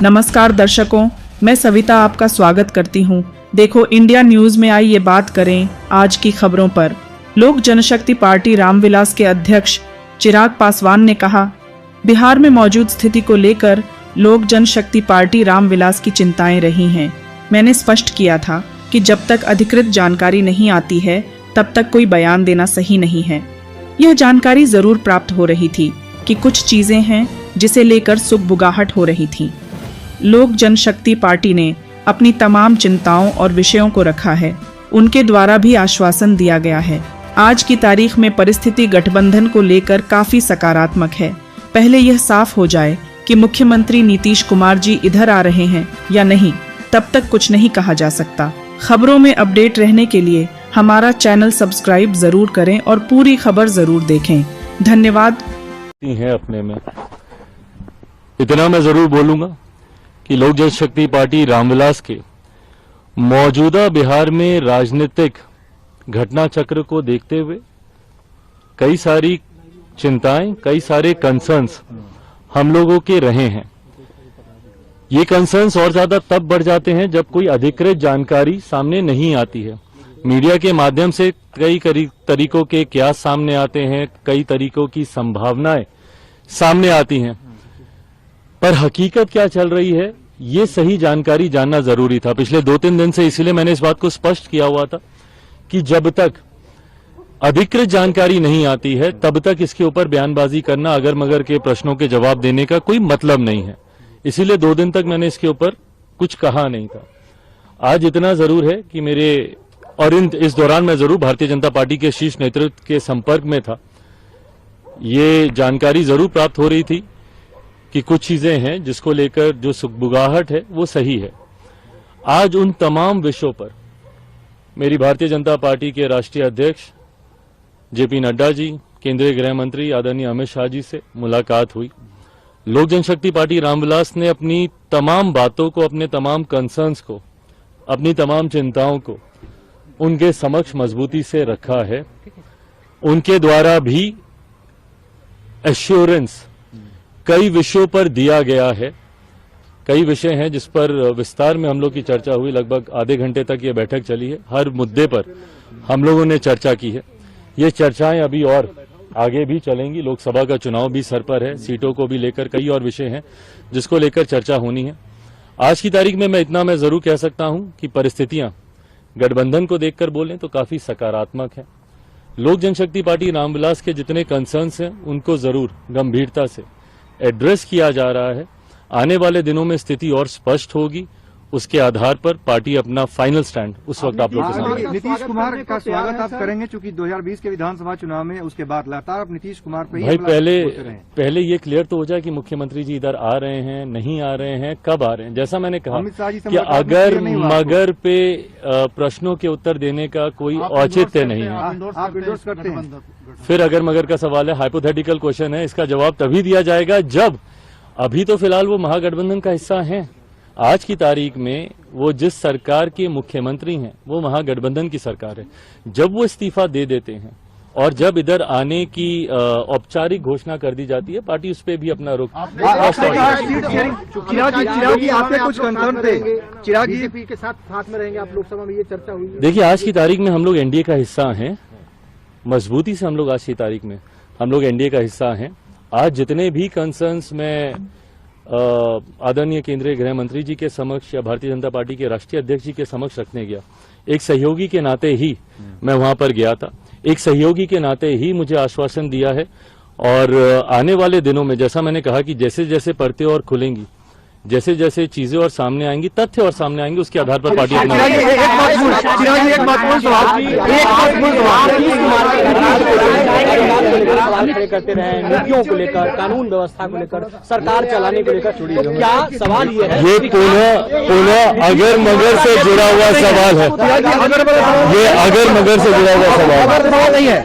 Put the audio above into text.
नमस्कार दर्शकों, मैं सविता आपका स्वागत करती हूं। देखो इंडिया न्यूज़ में आई ये बात करें आज की खबरों पर। लोक जनशक्ति पार्टी रामविलास के अध्यक्ष चिराग पासवान ने कहा, बिहार में मौजूद स्थिति को लेकर लोक जनशक्ति पार्टी रामविलास की चिंताएं रही हैं। मैंने स्पष्ट किया था कि जब तक अधिकृत जानकारी नहीं आती है तब तक कोई बयान देना सही नहीं है। यह जानकारी जरूर प्राप्त हो रही थी कि कुछ चीजें हैं जिसे लेकर सुगबुगाहट हो रही थी। लोक जनशक्ति पार्टी ने अपनी तमाम चिंताओं और विषयों को रखा है। उनके द्वारा भी आश्वासन दिया गया है। आज की तारीख में परिस्थिति गठबंधन को लेकर काफी सकारात्मक है। पहले यह साफ हो जाए कि मुख्यमंत्री नीतीश कुमार जी इधर आ रहे हैं या नहीं, तब तक कुछ नहीं कहा जा सकता। खबरों में अपडेट रहने के लिए हमारा चैनल सब्सक्राइब जरूर करें और पूरी खबर जरूर देखें। धन्यवाद। है अपने में इतना मैं जरूर बोलूंगा कि लोक जनशक्ति पार्टी रामविलास के मौजूदा बिहार में राजनीतिक घटना चक्र को देखते हुए कई सारी चिंताएं, कई सारे कंसर्न्स हम लोगों के रहे हैं। ये कंसर्न्स और ज्यादा तब बढ़ जाते हैं जब कोई अधिकृत जानकारी सामने नहीं आती है। मीडिया के माध्यम से कई तरीकों के क्यास सामने आते हैं, कई तरीकों की संभावनाएं सामने आती हैं, पर हकीकत क्या चल रही है ये सही जानकारी जानना जरूरी था। पिछले 2-3 दिन से इसलिए मैंने इस बात को स्पष्ट किया हुआ था कि जब तक अधिकृत जानकारी नहीं आती है तब तक इसके ऊपर बयानबाजी करना, अगर मगर के प्रश्नों के जवाब देने का कोई मतलब नहीं है। इसीलिए 2 दिन तक मैंने इसके ऊपर कुछ कहा नहीं था। आज इतना जरूर है कि इस दौरान मैं जरूर भारतीय जनता पार्टी के शीर्ष नेतृत्व के संपर्क में था। ये जानकारी जरूर प्राप्त हो रही थी कि कुछ चीजें हैं जिसको लेकर जो सुगबुगाहट है वो सही है। आज उन तमाम विषयों पर मेरी भारतीय जनता पार्टी के राष्ट्रीय अध्यक्ष जेपी नड्डा जी, केंद्रीय गृह मंत्री आदरणीय अमित शाह जी से मुलाकात हुई। लोक जनशक्ति पार्टी रामविलास ने अपनी तमाम बातों को, अपने तमाम कंसर्न्स को, अपनी तमाम चिंताओं को उनके समक्ष मजबूती से रखा है। उनके द्वारा भी एश्योरेंस कई विषयों पर दिया गया है। कई विषय हैं जिस पर विस्तार में हम लोग की चर्चा हुई। लगभग आधे घंटे तक ये बैठक चली है। हर मुद्दे पर हम लोगों ने चर्चा की है। ये चर्चाएं अभी और आगे भी चलेंगी। लोकसभा का चुनाव भी सर पर है, सीटों को भी लेकर कई और विषय हैं जिसको लेकर चर्चा होनी है। आज की तारीख में मैं जरूर कह सकता हूं कि परिस्थितियां गठबंधन को देखकर बोलें तो काफी सकारात्मक है। लोक जनशक्ति पार्टी रामविलास के जितने कंसर्न्स हैं उनको जरूर गंभीरता से एड्रेस किया जा रहा है। आने वाले दिनों में स्थिति और स्पष्ट होगी। उसके आधार पर पार्टी अपना फाइनल स्टैंड उस वक्त आप लोग के सामने। नीतीश कुमार का स्वागत आप करेंगे चूंकि 2020 के विधानसभा चुनाव में उसके बाद लगातार आप नीतीश कुमार पर भाई पहले ये क्लियर तो हो जाए कि मुख्यमंत्री जी इधर आ रहे हैं, नहीं आ रहे हैं, कब आ रहे हैं। जैसा मैंने कहा कि अगर मगर पे प्रश्नों के उत्तर देने का कोई औचित्य नहीं है। आप इंडोर्स करते हैं? फिर अगर मगर का सवाल है, हाइपोथेटिकल क्वेश्चन है, इसका जवाब तभी दिया जाएगा जब, अभी तो फिलहाल वो महागठबंधन का हिस्सा हैं। आज की तारीख में वो जिस सरकार के मुख्यमंत्री हैं वो महागठबंधन की सरकार है। जब वो इस्तीफा दे देते हैं और जब इधर आने की औपचारिक घोषणा कर दी जाती है, पार्टी उस पर भी अपना रुख। चिराग जी आपके कुछ कंसर्न थे, चिराग जी के साथ में रहेंगे आप लोकसभा में, ये चर्चा हुई। देखिए आज की तारीख में हम लोग एनडीए का हिस्सा हैं। मजबूती से हम लोग आज की तारीख में हम लोग एनडीए का हिस्सा हैं। आज जितने भी कंसर्न्स में आदरणीय केंद्रीय गृह मंत्री जी के समक्ष या भारतीय जनता पार्टी के राष्ट्रीय अध्यक्ष जी के समक्ष रखने गया, एक सहयोगी के नाते ही मैं वहां पर गया था। एक सहयोगी के नाते ही मुझे आश्वासन दिया है और आने वाले दिनों में जैसा मैंने कहा कि जैसे जैसे परतें और खुलेंगी, जैसे जैसे चीजें और सामने आएंगी, तथ्य और सामने आएंगे, उसके आधार पर पार्टी अपना करते रहे, नीतियों को लेकर, कानून व्यवस्था को लेकर, सरकार चलाने को लेकर। क्या सवाल ये है, ये पुनः अगर मगर से जुड़ा हुआ सवाल है। ये अगर मगर से जुड़ा हुआ सवाल नहीं है।